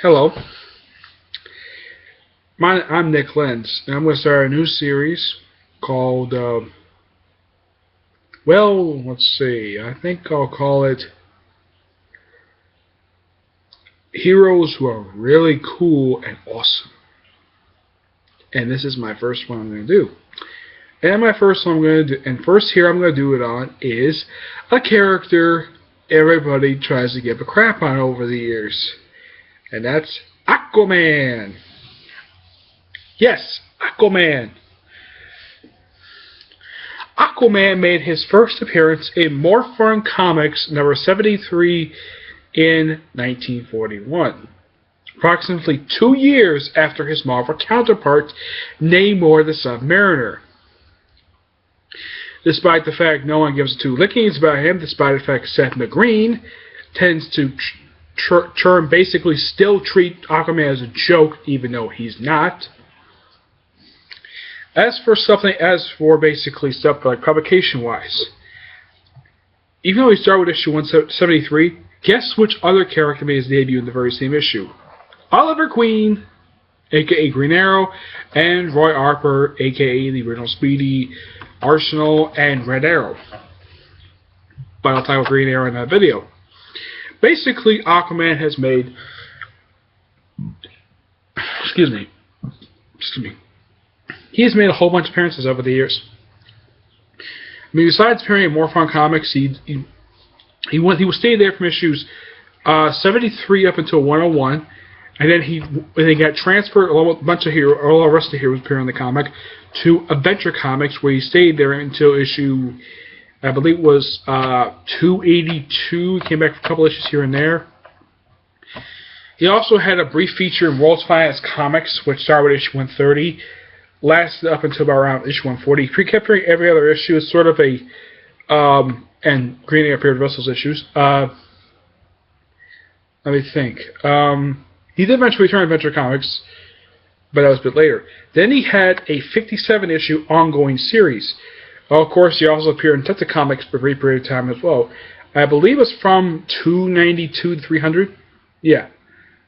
Hello, I'm Nick Lenz, and I'm going to start a new series called, let's see, I think I'll call it Heroes Who Are Really Cool and Awesome. And this is my first one I'm going to do. And my first one I'm going to do, and first here I'm going to do it on is a character everybody tries to give a crap on over the years. And that's Aquaman. Yes, Aquaman. Aquaman made his first appearance in Morphin Comics number 73 in 1941, approximately 2 years after his Marvel counterpart, Namor the Submariner. Despite the fact no one gives two lickings about him, despite the fact Seth MacFarlane tends to basically still treat Aquaman as a joke, even though he's not. As for basically stuff like publication-wise, even though he started with issue 173, guess which other character made his debut in the very same issue? Oliver Queen, a.k.a. Green Arrow, and Roy Harper, a.k.a. the original Speedy, Arsenal, and Red Arrow. But I'll talk about Green Arrow in that video. Basically, Aquaman has made... Excuse me. He has made a whole bunch of appearances over the years. I mean, besides appearing in Morphin Comics, he stayed there from issues 73 up until 101, and then he got transferred along with a bunch of all the rest of the heroes appearing in the comic to Adventure Comics, where he stayed there until issue, I believe it was 282. Came back for a couple issues here and there. He also had a brief feature in World's Finest Comics, which started with issue 130. Lasted up until about around issue 140. He kept appearing every other issue. It's sort of a, and Green Arrow appeared in Russell's issues. Let me think. He did eventually return to Adventure Comics, but that was a bit later. Then he had a 57-issue ongoing series. Well, of course, he also appeared in Detective Comics for a brief period of time as well. I believe it was from 292 to 300. Yeah,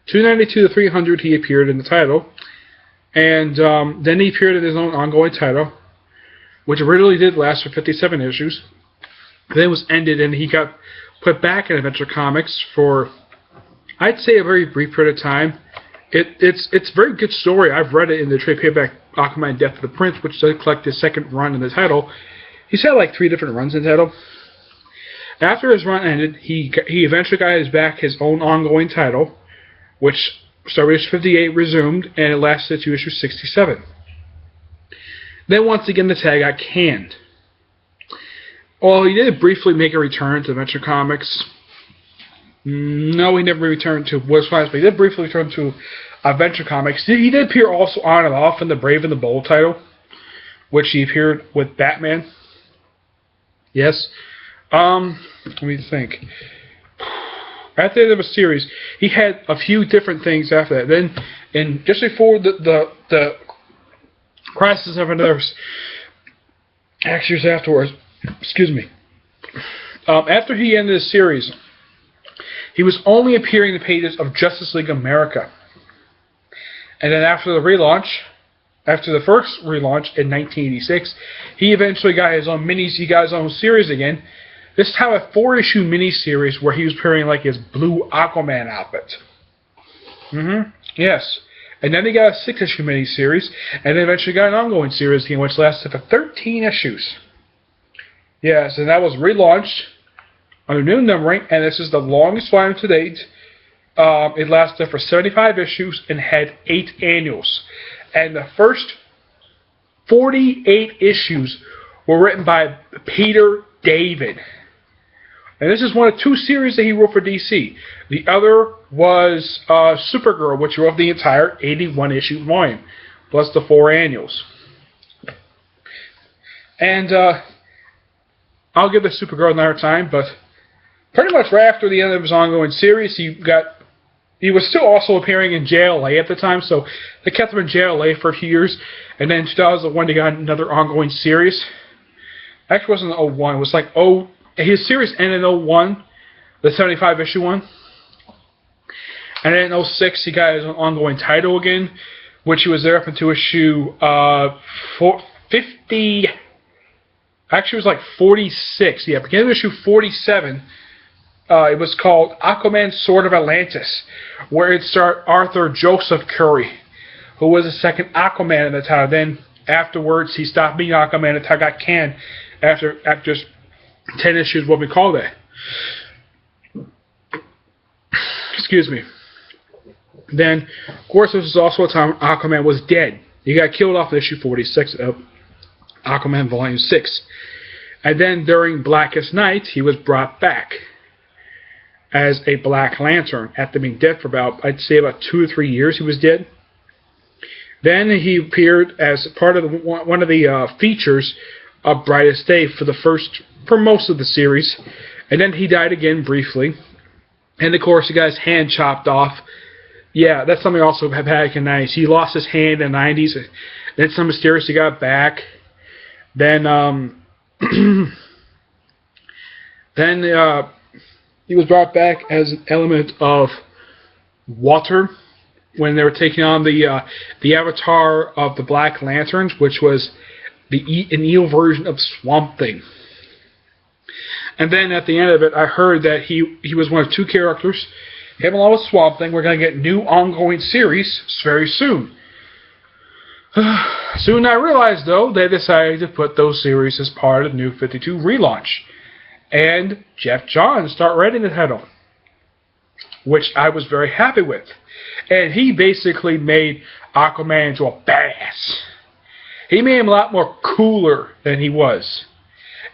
292 to 300 he appeared in the title. And then he appeared in his own ongoing title, which originally did last for 57 issues. Then it was ended, and he got put back in Adventure Comics for, I'd say, a very brief period of time. It's a very good story. I've read it in the trade paperback Aquaman Death of the Prince, which does collect his second run in the title. He's had like 3 different runs in the title. After his run ended, he eventually got his own ongoing title, which started issue 58, resumed, and it lasted to issue 67. Then once again the tag got canned. Well, he did briefly make a return to Adventure Comics. No, he never returned to World's Finest, but he did briefly return to Adventure Comics. He did appear also on and off in the Brave and the Bold title, which he appeared with Batman. Yes. Let me think. At the end of a series, he had a few different things after that. Then, just before the Crisis of Another, years afterwards, excuse me, after he ended the series, he was only appearing in the pages of Justice League America. And then after the first relaunch in 1986, he eventually got his own he got his own series again. This time a 4-issue miniseries where he was wearing like his blue Aquaman outfit. Yes. And then he got a 6-issue miniseries, and then eventually got an ongoing series again, which lasted for 13 issues. Yes, and that was relaunched under new numbering, and this is the longest volume to date. It lasted for 75 issues and had 8 annuals. And the first 48 issues were written by Peter David. And this is one of 2 series that he wrote for DC. The other was Supergirl, which wrote the entire 81-issue volume, plus the 4 annuals. And I'll give the Supergirl another time, but pretty much right after the end of his ongoing series, he was still also appearing in JLA at the time, so they kept him in JLA for a few years. And then in 2001, they got another ongoing series. Actually, it wasn't 01. It was like his series ended in 01, the 75-issue one. And then in '06, he got his ongoing title again, which he was there up until issue 50. Actually, it was like 46. Yeah, beginning of issue 47. It was called Aquaman Sword of Atlantis, where it starred Arthur Joseph Curry, who was the second Aquaman in the title. Then afterwards, he stopped being Aquaman. The title got canned after just 10 issues, what we call that. Excuse me. Then, of course, this was also a time when Aquaman was dead. He got killed off in issue 46 of Aquaman Volume 6. And then during Blackest Night, he was brought back as a Black Lantern after being dead for I'd say about 2 or 3 years he was dead. Then he appeared as part of one of the features of Brightest Day for most of the series. And then he died again briefly. And of course he got his hand chopped off. Yeah, that's something also back in the 90s. He lost his hand in the 90s. Then some mysteriously got back. Then he was brought back as an element of water when they were taking on the avatar of the Black Lanterns, which was an evil version of Swamp Thing. And then at the end of it, I heard that he was one of 2 characters. Him along with Swamp Thing. We're going to get new ongoing series very soon. Soon I realized, though, they decided to put those series as part of the New 52 relaunch. And Jeff Johns started writing the title, which I was very happy with. And he basically made Aquaman into a badass. He made him a lot more cooler than he was.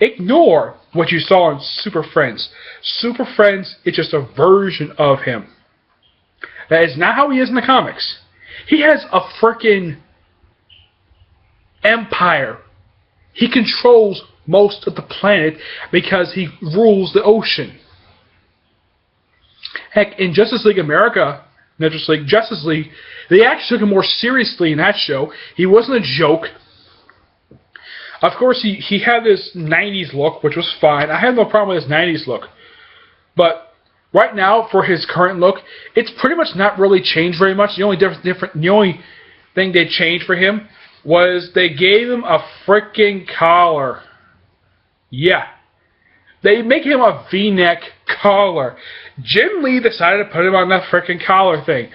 Ignore what you saw in Super Friends. Super Friends is just a version of him. That is not how he is in the comics. He has a freaking empire. He controls most of the planet because he rules the ocean. Heck, in Justice League America, Justice League, they actually took him more seriously in that show. He wasn't a joke. Of course, he had this 90s look, which was fine. I had no problem with his 90s look. But right now, for his current look, it's pretty much not really changed very much. The only thing they changed for him was they gave him a freaking collar. Yeah. They make him a V-neck collar. Jim Lee decided to put him on that freaking collar thing.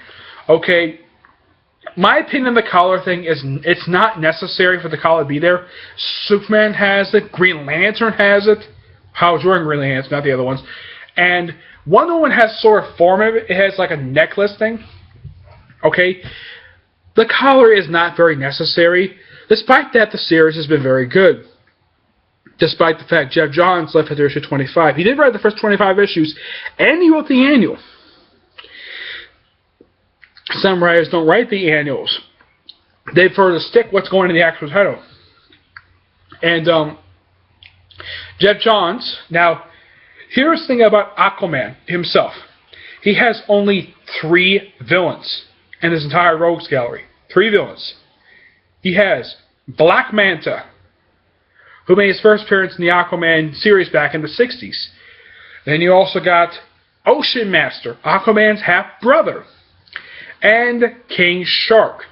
Okay, my opinion on the collar thing is it's not necessary for the collar to be there. Superman has it. Green Lantern has it. Hal Jordan Green Lantern, not the other ones. And Wonder Woman has sort of form of it. It has like a necklace thing. Okay, the collar is not very necessary. Despite that, the series has been very good. Despite the fact Jeff Johns left after issue 25. He did write the first 25 issues, and he wrote the annual. Some writers don't write the annuals. They prefer to stick what's going in the actual title. And Jeff Johns, now, here's the thing about Aquaman himself. He has only 3 villains in his entire rogues gallery. 3 villains. He has Black Manta, who made his first appearance in the Aquaman series back in the 60s. Then you also got Ocean Master, Aquaman's half-brother, and King Shark,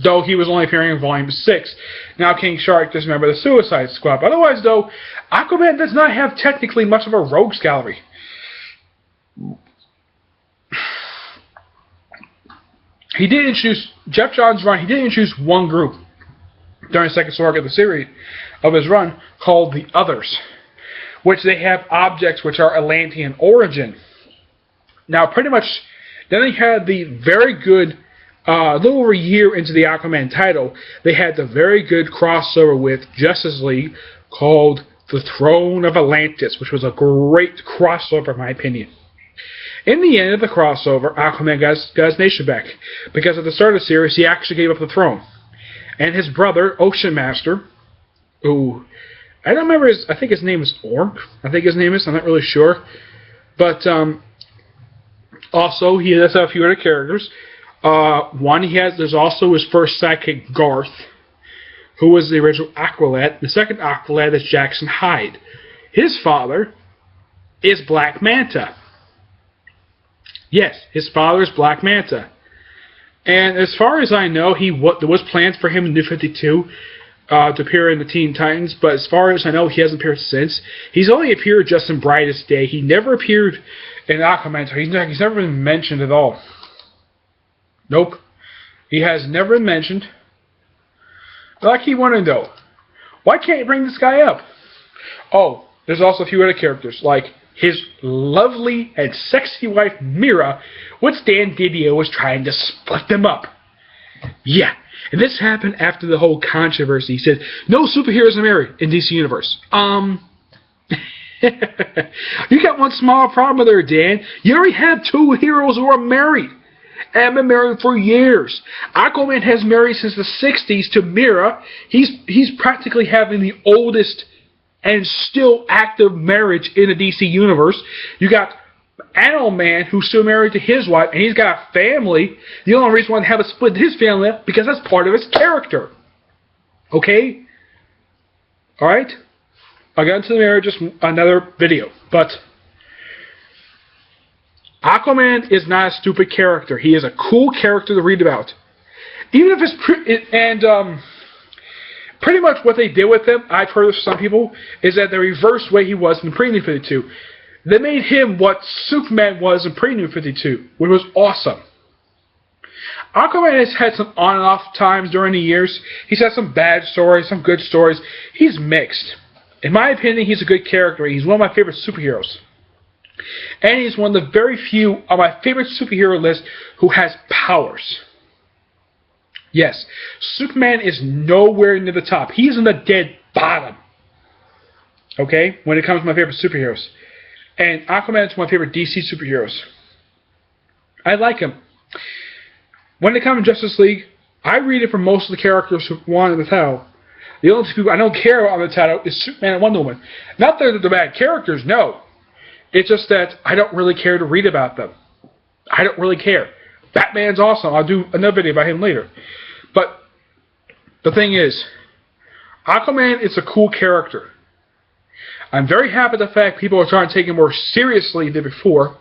though he was only appearing in Volume 6. Now King Shark is a member of the Suicide Squad. But otherwise, though, Aquaman does not have technically much of a rogues gallery. He did introduce, Jeff Johns' run, he did introduce one group during the second arc of the series of his run called the Others, which they have objects which are Atlantean origin. Now, pretty much, then they had the very good, a little over a year into the Aquaman title, they had the very good crossover with Justice League called The Throne of Atlantis, which was a great crossover, in my opinion. In the end of the crossover, Aquaman got his nation back, because at the start of the series, he actually gave up the throne. And his brother, Ocean Master, who, I don't remember I think his name is Orc. I think his name is, I'm not really sure. But, also, he does have a few other characters. There's also his first sidekick, Garth, who was the original Aqualad. The second Aqualad is Jackson Hyde. His father is Black Manta. Yes, his father's Black Manta. And as far as I know, there was plans for him in New 52 to appear in the Teen Titans, but as far as I know, he hasn't appeared since. He's only appeared just in Brightest Day. He never appeared in Aquaman, so he's never been mentioned at all. Nope. He has never been mentioned. But I keep wondering, though, why can't you bring this guy up? Oh, there's also a few other characters, like his lovely and sexy wife, Mira, which Dan Didio was trying to split them up. Yeah, and this happened after the whole controversy. He said, no superheroes are married in DC Universe. You got one small problem there, Dan. You already have two heroes who are married. And have been married for years. Aquaman has married since the 60s to Mira. He's practically having the oldest and still active marriage in the DC Universe. You got Animal Man, who's still married to his wife, and he's got a family. The only reason why they have a split his family up because that's part of his character. Okay? Alright? I'll get into the marriage just another video. But Aquaman is not a stupid character. He is a cool character to read about. Even if it's pretty much what they did with him, I've heard of some people, is that the reverse way he was in pre-New 52. They made him what Superman was in pre-New 52, which was awesome. Aquaman has had some on and off times during the years. He's had some bad stories, some good stories. He's mixed. In my opinion, he's a good character. He's one of my favorite superheroes. And he's one of the very few on my favorite superhero list who has powers. Yes, Superman is nowhere near the top. He's in the dead bottom. Okay? When it comes to my favorite superheroes. And Aquaman is one of my favorite DC superheroes. I like him. When it comes to Justice League, I read it for most of the characters who won in the title. The only two people I don't care about on the title is Superman and Wonder Woman. Not that they're bad characters, no. It's just that I don't really care to read about them. I don't really care. Batman's awesome. I'll do another video about him later. But the thing is, Aquaman is a cool character. I'm very happy with the fact people are trying to take him more seriously than before.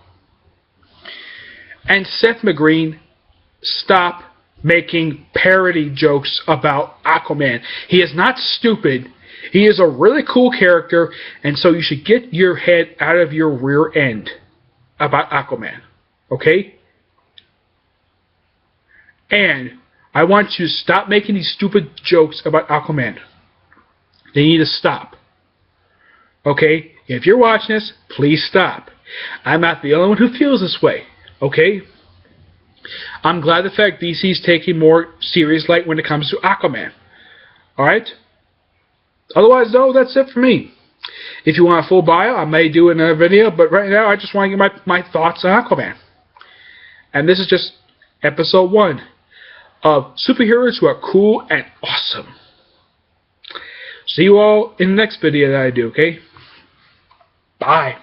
And Seth MacFarlane, stop making parody jokes about Aquaman. He is not stupid. He is a really cool character, and so you should get your head out of your rear end about Aquaman. Okay? And I want you to stop making these stupid jokes about Aquaman. They need to stop. Okay? If you're watching this, please stop. I'm not the only one who feels this way. Okay? I'm glad the fact DC's taking more serious light when it comes to Aquaman. Alright? Otherwise, though, that's it for me. If you want a full bio, I may do another video, but right now I just want to get my thoughts on Aquaman. And this is just episode 1 of superheroes who are cool and awesome. See you all in the next video that I do, okay? Bye.